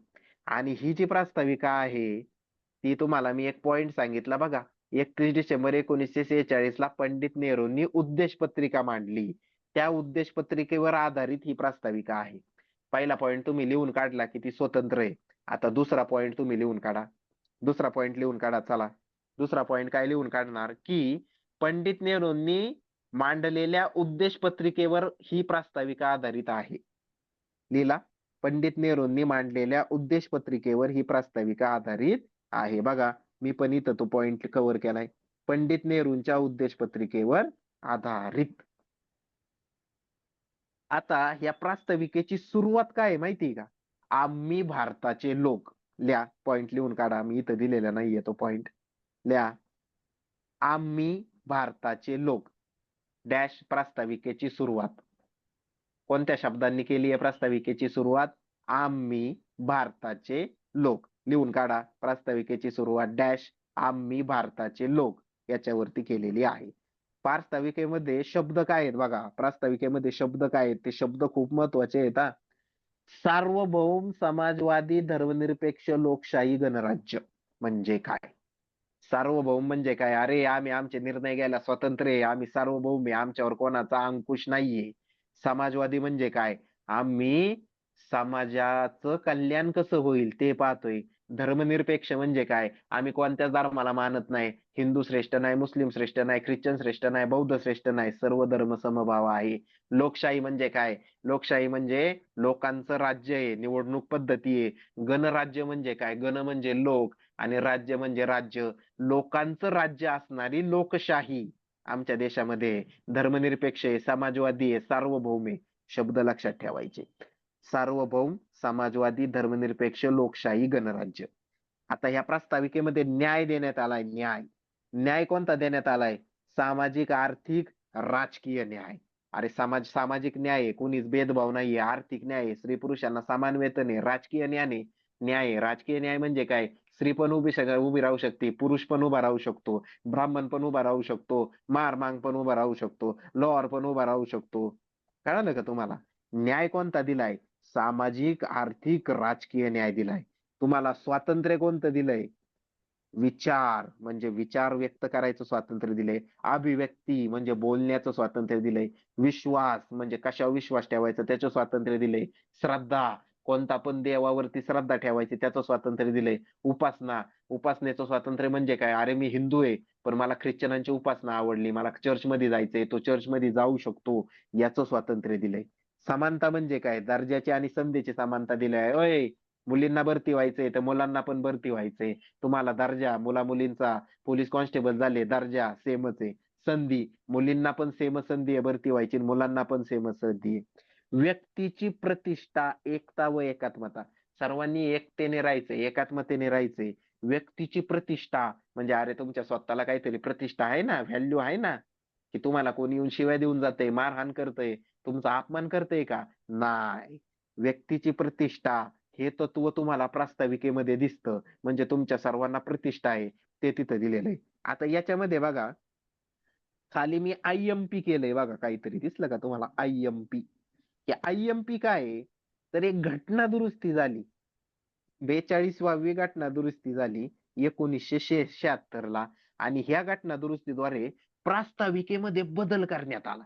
आणि ही जी प्रास्ताविका आहे ती तुम्हाला मी एक पॉइंट सांगितला बघा. 31 डिसेंबर 1946 ला पंडित नेहरूंनी उद्देश पत्रिका मांडली. त्या उद्देश पत्रिकेवर आधारित ही प्रास्ताविका आहे. पहिला पॉइंट तुम्ही लिहून काढला की ती स्वतंत्र आहे. आता दुसरा पॉइंट तुम्ही लिहून काढा. दुसरा पॉइंट लिहून काढा. चला, दुसरा पॉइंट काय लिहून काढणार की पंडित नेहरूंनी मांडलेल्या उद्देश पत्रिकेवर ही प्रास्ताविका आधारित आहे. लिहिला? पंडित नेहरूंनी मांडलेल्या उद्देश पत्रिकेवर ही प्रास्ताविका आधारित आहे. बघा, मी पण इथं तो पॉइंट कव्हर केलाय. पंडित नेहरूंच्या उद्देश पत्रिकेवर आधारित. आता या प्रास्ताविकेची सुरुवात काय आहे माहितीये का? आम्ही भारताचे लोक. लिहा, पॉइंट लिहून काढा. मी इथं दिलेला नाहीये तो पॉइंट. लिहा, आम्ही भारताचे लोक. डॅश प्रास्ताविकेची सुरुवात. कोणत्या शब्दांनी केली आहे प्रास्ताविकेची सुरुवात? आम्ही भारताचे लोक. लिहून काढा, प्रास्ताविकेची सुरुवात डॅश आम्ही भारताचे लोक याच्यावरती केलेली आहे. प्रास्ताविकेमध्ये शब्द काय आहेत बघा, प्रास्ताविकेमध्ये शब्द काय आहेत ते शब्द खूप महत्वाचे आहेत हा. सार्वभौम समाजवादी धर्मनिरपेक्ष लोकशाही गणराज्य म्हणजे काय? सार्वभौम म्हणजे काय? अरे आम्ही आमचे निर्णय घ्यायला स्वतंत्र आहे, आम्ही सार्वभौम आहे, आमच्यावर कोणाचा अंकुश नाहीये. समाजवादी म्हणजे काय? आम्ही समाजाचं कल्याण कसं होईल ते पाहतोय. धर्मनिरपेक्ष म्हणजे काय? आम्ही कोणत्याच धर्माला मानत नाही. हिंदू श्रेष्ठ नाही, मुस्लिम श्रेष्ठ नाही, ख्रिश्चन श्रेष्ठ नाही, बौद्ध श्रेष्ठ नाही, सर्व धर्म समभाव आहे. लोकशाही म्हणजे काय? लोकशाही म्हणजे लोकांचं राज्य आहे, निवडणूक पद्धती आहे. गणराज्य म्हणजे काय? गण म्हणजे लोक आणि राज्य म्हणजे राज्य. लोकांचं राज्य असणारी लोकशाही आमच्या देशामध्ये. धर्मनिरपेक्ष आहे, समाजवादी आहे, सार्वभौम आहे. शब्द लक्षात ठेवायचे. सार्वभौम समाजवादी धर्मनिरपेक्ष लोकशाही गणराज्य. आता ह्या प्रास्ताविकेमध्ये न्याय देण्यात आलाय. न्याय न्याय कोणता देण्यात आलाय? सामाजिक आर्थिक राजकीय न्याय. अरे सामाजिक न्याय आहे, कोणीच भेदभाव नाहीये. आर्थिक न्याय आहे, स्त्री पुरुषांना समान वेतन आहे. राजकीय न्याय आहे. राजकीय न्याय म्हणजे काय? स्त्री पण उभी राहू शकते, पुरुष पण उभा राहू शकतो, ब्राह्मण पण उभा राहू शकतो, मारमांग पण उभा राहू शकतो, लोअर पण उभा राहू शकतो. कळालं का तुम्हाला? न्याय कोणता दिलाय? सामाजिक आर्थिक राजकीय न्याय दिलाय. तुम्हाला स्वातंत्र्य कोणतं दिलंय? विचार म्हणजे विचार व्यक्त करायचं स्वातंत्र्य दिलंय. अभिव्यक्ती म्हणजे बोलण्याचं स्वातंत्र्य दिलंय. विश्वास म्हणजे कशावर विश्वास ठेवायचा त्याचं स्वातंत्र्य दिलंय. श्रद्धा कोणता पण देवावरती श्रद्धा ठेवायची त्याचं स्वातंत्र्य दिलंय. उपासनेचं स्वातंत्र्य म्हणजे काय? अरे मी हिंदू आहे पण मला ख्रिश्चनांची उपासना आवडली, मला चर्चमध्ये जायचंय, तो चर्चमध्ये जाऊ शकतो, याचं स्वातंत्र्य दिलंय. समानता म्हणजे काय? दर्जाची आणि संधीची समानता दिली आहे. ओय मुलींना भरती व्हायचंय तर मुलांना पण भरती व्हायचंय. तुम्हाला दर्जा, मुलींचा पोलीस कॉन्स्टेबल झाले, दर्जा सेमच आहे. संधी मुलींना पण सेम संधी आहे भरती व्हायची, मुलांना पण सेम संधी आहे. व्यक्तीची प्रतिष्ठा, एकता व एकात्मता. सर्वांनी एकतेने राहायचंय, एकात्मतेने राहायचंय. व्यक्तीची प्रतिष्ठा म्हणजे अरे तुमच्या स्वतःला काहीतरी प्रतिष्ठा आहे ना, व्हॅल्यू आहे ना, की तुम्हाला कोणी येऊन शिव्या देऊन जाते, मारहाण करतय, तुमचा अपमान करतय का? नाही. व्यक्तीची प्रतिष्ठा हे तत्व तुम्हाला प्रास्ताविकेमध्ये दिसतं. म्हणजे तुमच्या सर्वांना प्रतिष्ठा आहे ते तिथं दिलेलं आहे. आता याच्यामध्ये बघा, खाली मी IMP केलंय बघा, काहीतरी दिसलं का तुम्हाला? IMP. IMP काय आहे? तर एक घटना दुरुस्ती झाली, 42वी घटना दुरुस्ती झाली 1976 ला. आणि ह्या घटना दुरुस्तीद्वारे प्रास्ताविकेमध्ये बदल करण्यात आला.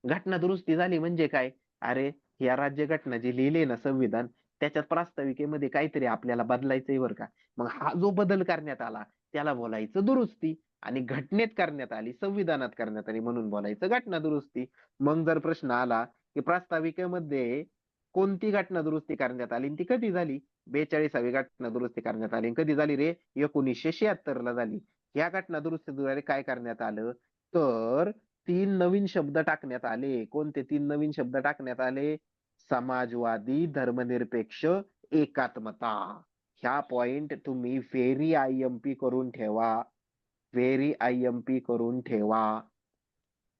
घटना दुरुस्ती झाली म्हणजे काय? अरे या राज्यघटना जी लिहिली ना संविधान, त्याच्यात प्रास्ताविकेमध्ये काहीतरी आपल्याला बदलायचंय बरं का. मग हा जो बदल करण्यात आला त्याला बोलायचं दुरुस्ती. आणि घटनेत करण्यात आली, संविधानात करण्यात आली म्हणून बोलायचं घटना दुरुस्ती. मग जर प्रश्न आला की प्रास्ताविकेमध्ये कोणती घटना दुरुस्ती करण्यात आली ती कधी झाली? 42वी घटना दुरुस्ती करण्यात आली. कधी झाली रे? 1976 ला झाली. या घटना दुरुस्तीद्वारे काय करण्यात आलं? तर 3 नवीन शब्द टाकण्यात आले. कोणते 3 नवीन शब्द टाकण्यात आले? समाजवादी धर्मनिरपेक्ष एकात्मता. ह्या पॉइंट तुम्ही व्हेरी IMP करून ठेवा. व्हेरी IMP करून ठेवा.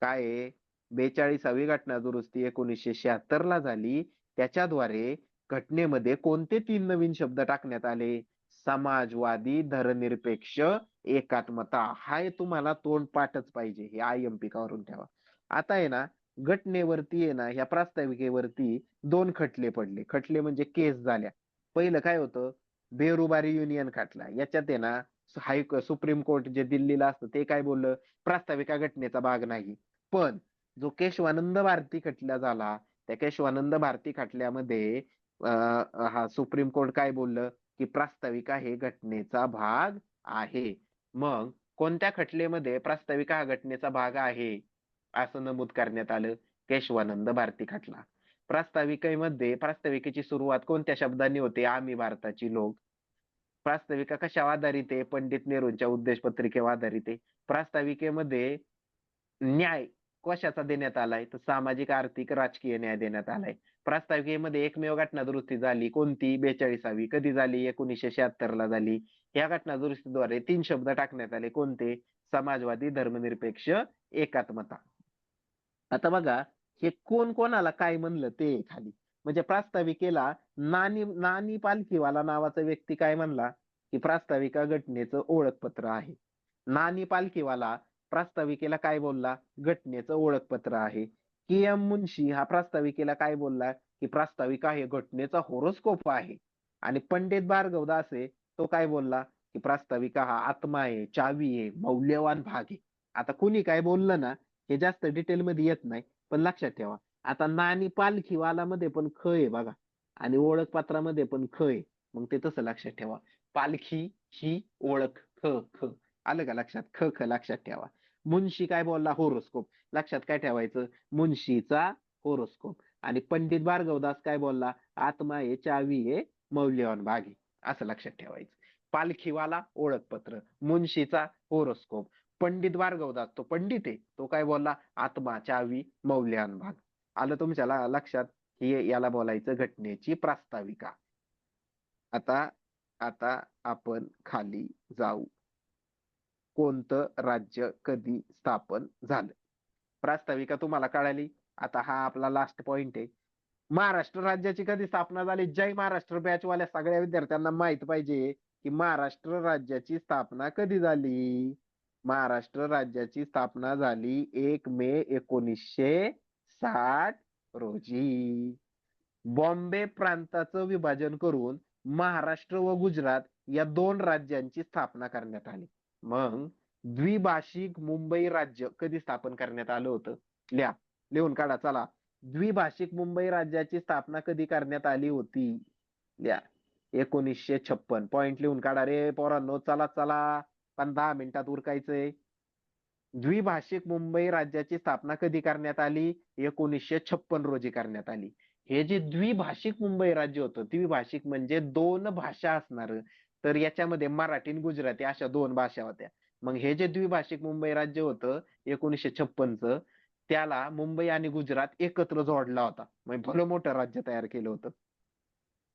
काय? 42वी घटना दुरुस्ती 1976 ला झाली. त्याच्याद्वारे घटनेमध्ये कोणते 3 नवीन शब्द टाकण्यात आले? समाजवादी धर्मनिरपेक्ष एकात्मता. हाय तुम्हाला तोंडपाठच पाहिजे, हे IMP करून ठेवा. आता आहे ना, घटनेवरती आहे ना, ह्या प्रास्ताविकेवरती 2 खटले पडले. खटले म्हणजे केस झाल्या. पहिलं काय होतं? बेरुबारी युनियन खटला. याच्यात आहे ना, सुप्रीम कोर्ट जे दिल्लीला असतं ते काय बोललं? प्रास्ताविका घटनेचा भाग नाही. पण जो केशवानंद भारती खटला झाला, त्या केशवानंद भारती खटल्यामध्ये हा सुप्रीम कोर्ट काय बोललं? की प्रास्ताविका हे घटनेचा भाग आहे. मग कोणत्या खटलेमध्ये प्रास्ताविका हा घटनेचा भाग आहे असं नमूद करण्यात आलं? केशवानंद भारती खटला. प्रास्ताविकेची सुरुवात कोणत्या शब्दांनी होते? आम्ही भारताची लोक. प्रास्ताविका कशावर आधारित आहे? पंडित नेहरूंच्या उद्देश पत्रिकेवर आधारित आहे. प्रास्ताविकेमध्ये न्याय कशाचा देण्यात आलाय? तर सामाजिक आर्थिक राजकीय न्याय देण्यात आलाय. प्रास्ताविकेमध्ये एकमेव घटना दुरुस्ती झाली, कोणती? 42वी. कधी झाली? 1976 ला झाली. या घटना दुरुस्तीद्वारे 3 शब्द टाकण्यात आले, कोणते? समाजवादी धर्मनिरपेक्ष एकात्मता. आता बघा, हे कोण कोणाला काय म्हणलं ते खाली, म्हणजे प्रास्ताविकेला नानी नानी पालखीवाला नावाचा व्यक्ती काय म्हणला, की प्रास्ताविका घटनेचं ओळखपत्र आहे. नानी पालखीवाला प्रास्ताविकेला काय बोलला, घटनेचं ओळखपत्र आहे. के.एम. मुन्शी हा प्रास्ताविकेला काय बोलला, की प्रास्ताविका हे घटनेचा होरोस्कोप आहे. आणि पंडित भार्गवदास आहे, तो काय बोलला, की प्रास्ताविका हा आत्मा आहे, चावी आहे, मौल्यवान भाग आहे. आता कुणी काय बोललं ना, हे जास्त डिटेल मध्ये येत नाही, पण लक्षात ठेवा. आता नानी पालखीवाला मध्ये पण ख आहे बघा, आणि ओळखपत्रामध्ये पण ख आहे. मग ते तसं लक्षात ठेवा. पालखी ही ओळख, ख ख. आलं का लक्षात, ख ख लक्षात ठेवा. मुन्शी काय बोलला, होरोस्कोप. लक्षात काय ठेवायचं, मुन्शीचा होरोस्कोप. आणि पंडित भार्गवदास काय बोलला, आत्मा आहे, चावी आहे, मौल्यवान भाग आहे. असं लक्षात ठेवायचं. पालखीवाला ओळखपत्र, मुन्शीचा होरोस्कोप. पंडित भार्गवदास तो पंडित आहे, तो काय बोलला, आत्मा, चावी, मौल्यवान भाग. आलं तुमच्या लक्षात. ही याला बोलायचं घटनेची प्रास्ताविका. आता आता आपण खाली जाऊ. कोणतं राज्य कधी स्थापन झालं, प्रास्ताविका तुम्हाला कळाली. आता हा आपला लास्ट पॉइंट आहे. महाराष्ट्र राज्याची कधी स्थापना झाली, जय महाराष्ट्र बॅच वाल्या सगळ्या विद्यार्थ्यांना माहित पाहिजे की महाराष्ट्र राज्याची स्थापना कधी झाली. महाराष्ट्र राज्याची स्थापना झाली 1 मे 1960 रोजी. बॉम्बे प्रांताचं विभाजन करून महाराष्ट्र व गुजरात या दोन राज्यांची स्थापना करण्यात आली. मग द्विभाषिक मुंबई राज्य कधी स्थापन करण्यात आलं होतं, लिहा, लिहून काढा चला. द्विभाषिक मुंबई राज्याची स्थापना कधी करण्यात आली होती, लिहा, 1956. पॉइंट लिहून काढा रे पोरांनो, चला चला, पण 10 मिनिटात उरकायचंय. द्विभाषिक मुंबई राज्याची स्थापना कधी करण्यात आली, 1956 रोजी करण्यात आली. हे जे द्विभाषिक मुंबई राज्य होतं, द्विभाषिक म्हणजे दोन भाषा असणार, तर याच्यामध्ये मराठी आणि गुजराती अशा दोन भाषा होत्या. मग हे जे द्विभाषिक मुंबई राज्य होतं 1956च, त्याला मुंबई आणि गुजरात एकत्र जोडला होता, म्हणजे भलं मोठं राज्य तयार केलं होतं.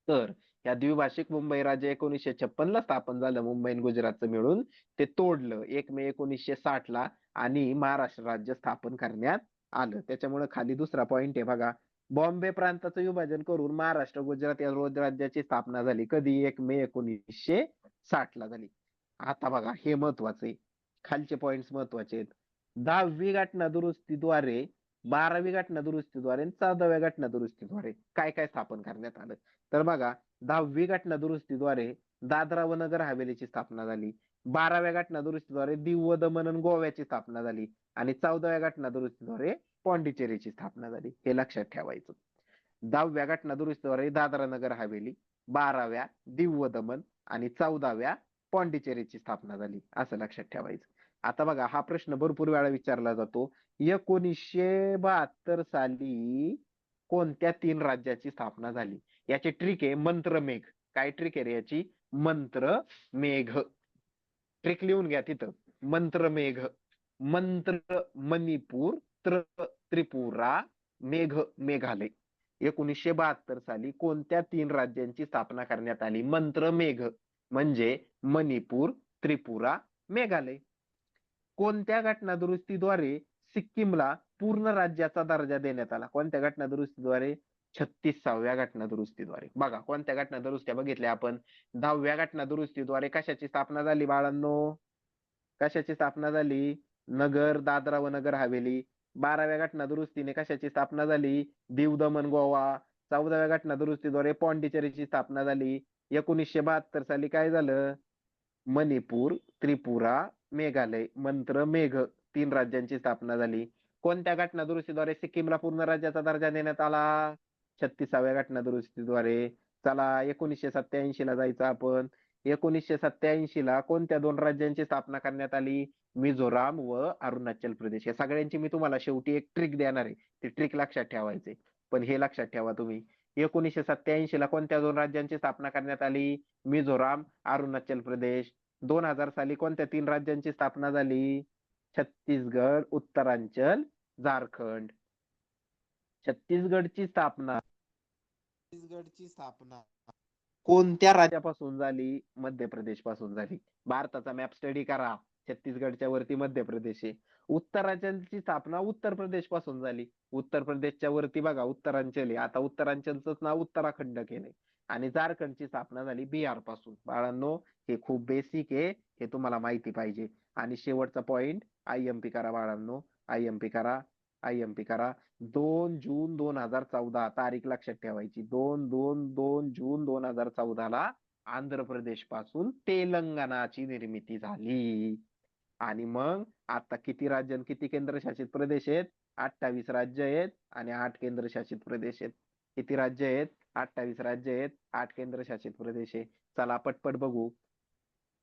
तर या द्विभाषिक मुंबई राज्य 1956ला स्थापन झालं, मुंबई आणि गुजरातचं मिळून. ते तोडलं 1 मे 1960ला आणि महाराष्ट्र राज्य स्थापन करण्यात आलं. त्याच्यामुळे खाली दुसरा पॉइंट आहे बघा, बॉम्बे प्रांताचं विभाजन करून महाराष्ट्र गुजरात या राज्याची स्थापना झाली कधी, 1 मे 1960ला झाली. आता बघा हे महत्वाचं आहे, खालचे पॉइंट्स महत्वाचे आहेत. 10वी घटना दुरुस्तीद्वारे, 12वी घटना दुरुस्तीद्वारे, 14व्या घटना दुरुस्तीद्वारे काय काय स्थापन करण्यात आलं. तर बघा, 10वी घटना दुरुस्तीद्वारे दादरा व नगर हवेलीची स्थापना झाली. 12व्या घटना दुरुस्तीद्वारे दीव व दमण आणि गोव्याची स्थापना झाली. आणि 14व्या घटना दुरुस्तीद्वारे पॉंडिचेरीची स्थापना झाली. हे लक्षात ठेवायचं. 10व्या घटना दुरुस्तीद्वारे दादरा नगर हवेली, 12व्या दीव व दमण आणि 14व्या पॉंडिचेरीची स्थापना झाली, असं लक्षात ठेवायचं. आता बघा, हा प्रश्न भरपूर वेळा विचारला जातो. 1972 साली कोणत्या 3 राज्याची स्थापना झाली. याची ट्रिक आहे मंत्रमेघ. काय ट्रिक आहे रे याची, मंत्रमेघ. ट्रिक लिहून घ्या तिथं, मंत्रमेघ. मंत्र मणिपूर, त्रिपुरा, मेघ मेघालय. 1972 साली कोणत्या 3 राज्यांची स्थापना करण्यात आली, मंत्रमेघ म्हणजे मणिपूर, त्रिपुरा, मेघालय. कोणत्या घटना दुरुस्तीद्वारे सिक्कीमला पूर्ण राज्याचा दर्जा देण्यात आला, कोणत्या घटना दुरुस्तीद्वारे, 36व्या घटना दुरुस्तीद्वारे. बघा कोणत्या घटना दुरुस्त्या बघितल्या आपण. 10व्या घटना दुरुस्तीद्वारे कशाची स्थापना झाली बाळांनो, कशाची स्थापना झाली, नगर, दादरा व नगर हवेली. 12व्या घटना दुरुस्तीने कशाची स्थापना झाली, दीव दमण गोवा. 14व्या घटना दुरुस्तीद्वारे पॉंडिचेरीची स्थापना झाली. 1972 साली काय झालं, मणिपूर, त्रिपुरा, मेघालय, मंत्र मेघ 3 राज्यांची स्थापना झाली. कोणत्या घटना दुरुस्तीद्वारे सिक्कीमला पूर्ण राज्याचा दर्जा देण्यात आला, 36व्या घटना दुरुस्तीद्वारे. चला 1987 ला जायचं आपण. 1987 ला कोणत्या 2 राज्यांची स्थापना करण्यात आली, मिझोराम व अरुणाचल प्रदेश. या सगळ्यांची मी तुम्हाला शेवटी एक ट्रिक देणार आहे, ती ट्रिक लक्षात ठेवायचे. पण हे लक्षात ठेवा तुम्ही, 1987 ला कोणत्या 2 राज्यांची स्थापना करण्यात आली, मिझोराम, अरुणाचल प्रदेश. 2000 साली कोणत्या 3 राज्यांची स्थापना झाली, छत्तीसगड, उत्तरांचल, झारखंड. छत्तीसगडची स्थापना कोणत्या राज्यापासून झाली? मध्य प्रदेश पासून झाली. भारताचा मॅप स्टडी करा. छत्तीसगडच्या वरती मध्य प्रदेश आहे. उत्तरांचलची स्थापना उत्तर प्रदेश पासून झाली. उत्तर प्रदेशच्या वरती बघा उत्तरांचल आहे. आता उत्तरांचलच नाव उत्तराखंड केलंय. आणि झारखंडची स्थापना झाली बिहार पासून. बाळांनो, हे खूप बेसिक आहे, हे तुम्हाला माहिती पाहिजे. आणि शेवटचा पॉइंट आयएमपी करा बाळांनो, आयएमपी करा, आयएमपी करा. 2 जून 2014 तारीख लक्षात ठेवायची. 2 जून 2014 आंध्र प्रदेश पासून तेलंगणाची निर्मिती झाली. आणि मग आता किती राज्य आणि किती केंद्रशासित प्रदेश आहेत? 28 राज्य आहेत आणि 8 केंद्रशासित प्रदेश आहेत. किती राज्य आहेत? 28 राज्य आहेत, 8 केंद्रशासित प्रदेश आहे. चला पटपट बघू.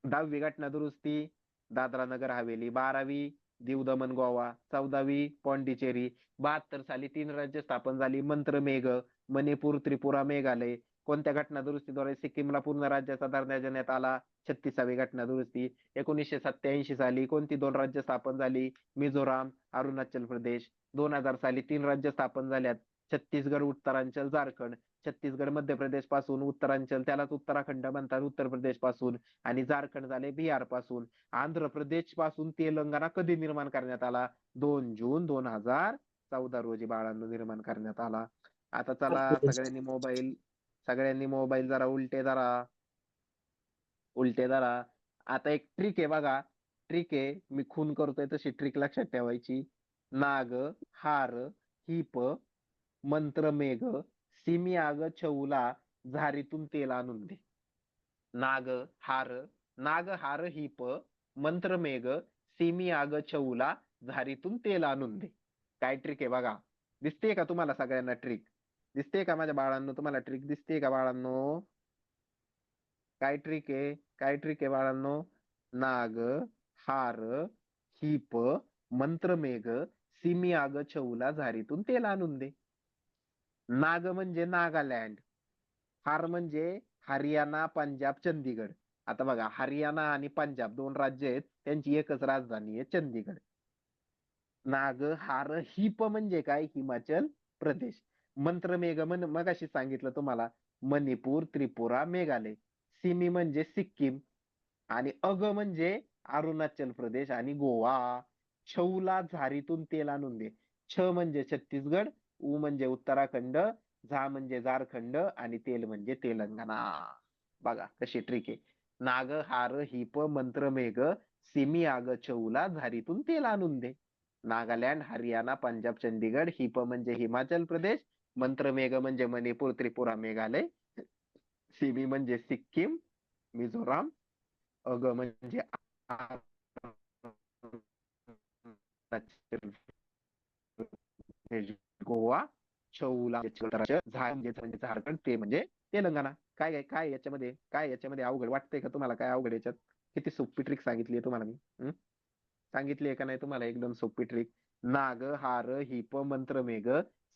10वी घटना दुरुस्ती दादरा नगर हवेली. 12वी दीव दमण गोवा. 14वी पॉंडिचेरी. 72 साली 3 राज्य स्थापन झाली. मंत्रमेघ, मणिपूर, त्रिपुरा, मेघालय. कोणत्या घटना दुरुस्तीद्वारे सिक्कीमला पूर्ण राज्याचा दर्जा देण्यात आला? 36वी घटना दुरुस्ती. 1987 साली कोणती 2 राज्य स्थापन झाली? मिझोराम, अरुणाचल प्रदेश. 2000 साली 3 राज्य स्थापन झाल्यात. छत्तीसगड, उत्तरांचल, झारखंड. छत्तीसगड मध्य प्रदेश पासून, उत्तरांचल त्यालाच उत्तराखंड म्हणतात उत्तर प्रदेश पासून, आणि झारखंड झाले बिहार पासून. आंध्र प्रदेश पासून तेलंगणा कधी निर्माण करण्यात आला? 2 जून 2014 रोजी बाळांनो निर्माण करण्यात आला. आता चला सगळ्यांनी मोबाईल जरा उलटे धरा, उलटे धरा. आता एक ट्रिक आहे बघा, ट्रिक आहे, मी खून करतोय तशी ट्रिक लक्षात ठेवायची. नाग, हार, हिप, मंत्रमेघ, सिमी आग छौला, झारीतून तेल आणून दे. नाग हार, नाग हार हिप, मंत्रमेघ, सिमी आग छौला, झारीतून तेल आणून दे. काय ट्रिक आहे बघा. दिसते का तुम्हाला सगळ्यांना ट्रिक? दिसते का माझ्या बाळांनो? तुम्हाला ट्रिक दिसते का बाळांनो? काय ट्रिक आहे? काय ट्रिक आहे बाळांनो? नाग, हार, हिप, मंत्रमेघ, सिमी आग छौला, झारीतून तेल आणून दे. नाग म्हणजे नागालँड, हार म्हणजे हरियाणा, पंजाब, चंदीगड. आता बघा, हरियाणा आणि पंजाब 2 राज्य आहेत, त्यांची एकच राजधानी आहे चंदीगड. नाग, हार, हिप म्हणजे काय? हिमाचल प्रदेश. मंत्रमेघ मगाशी सांगितलं तुम्हाला, मणिपूर, त्रिपुरा, मेघालय. सिमी म्हणजे सिक्कीम, आणि अग म्हणजे अरुणाचल प्रदेश आणि गोवा. छौला झारीतून तेल आणून दे. छ म्हणजे छत्तीसगड, उ म्हणजे उत्तराखंड, झा म्हणजे झारखंड, आणि तेल म्हणजे तेलंगणा. बघा कशी ट्रिक आहे. नाग, हार, हिप, मंत्रमेघ, सिमी आग छौला, झारीतून तेल आणून दे. नागालँड, हरियाणा, पंजाब, चंदीगड. हिप म्हणजे हिमाचल प्रदेश, मंत्रमेघ म्हणजे मणिपूर, त्रिपुरा, मेघालय. सिमी म्हणजे सिक्कीम, मिझोराम. अग म्हणजे गोवा. छौला म्हणजे झारखंड, ते म्हणजे तेलंगणा. काय याच्यामध्ये, काय याच्यामध्ये अवघड वाटतंय का तुम्हाला? काय अवघड याच्यात? किती सोपी ट्रिक सांगितली तुम्हाला मी. सांगितली का नाही तुम्हाला? एकदम सोपी ट्रिक. नाग, हार, हिप, मंत्रमेघ,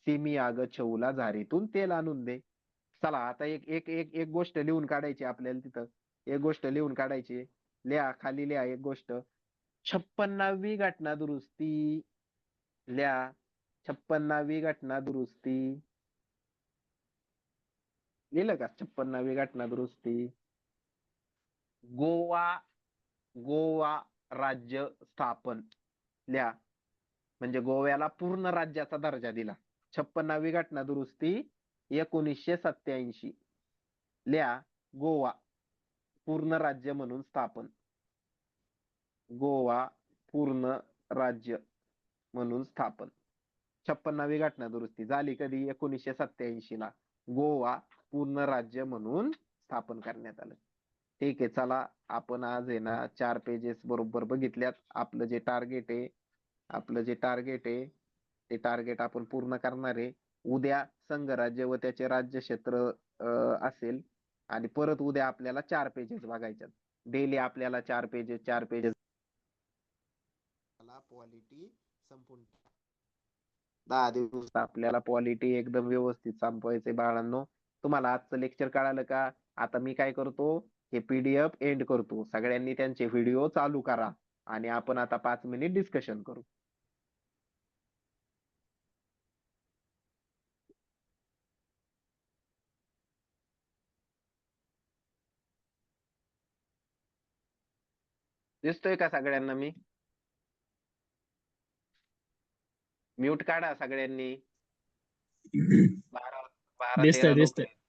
सिमी आग छौला, झारीतून तेल आणून दे. चला आता एक एक एक एक गोष्ट लिहून काढायची आपल्याला तिथं. एक गोष्ट लिहून काढायची. लिहा, खाली लिहा एक गोष्ट. 56वी घटना दुरुस्ती लिहा. 56वी घटना दुरुस्ती लिहिलं का? 56वी घटना दुरुस्ती. गोवा, गोवा राज्य स्थापन लिहा. म्हणजे गोव्याला पूर्ण राज्याचा दर्जा दिला. 56वी घटना दुरुस्ती 1987 लिहा. गोवा पूर्ण राज्य म्हणून स्थापन. गोवा पूर्ण राज्य म्हणून स्थापन. 56वी घटना दुरुस्ती झाली कधी? 1987 ला. गोवा पूर्ण राज्य म्हणून स्थापन करण्यात आलं. ठीक आहे, चला आपण आज आहे ना 4 पेजेस बरोबर बघितल्यात. आपलं जे टार्गेट आहे ते टार्गेट आपण पूर्ण करणार आहे. उद्या संघराज्य व त्याचे राज्य क्षेत्र असेल, आणि परत उद्या आपल्याला 4 पेजेस बघायच्यात. डेली आपल्याला 4 पेजेस पॉलिटी संपून 10 दिवस आपल्याला पॉलिटी एकदम व्यवस्थित संपवायचे बाळांनो. तुम्हाला आजचं लेक्चर कळालं का? आता मी काय करतो, हे पीडीएफ एंड करतो. सगळ्यांनी त्यांचे व्हिडिओ चालू करा आणि आपण आता 5 मिनिट डिस्कशन करू. दिसतोय का सगळ्यांना मी? म्यूट काढा सगळ्यांनी. 12 12 दिसतंय 13 लोक दिसतंय.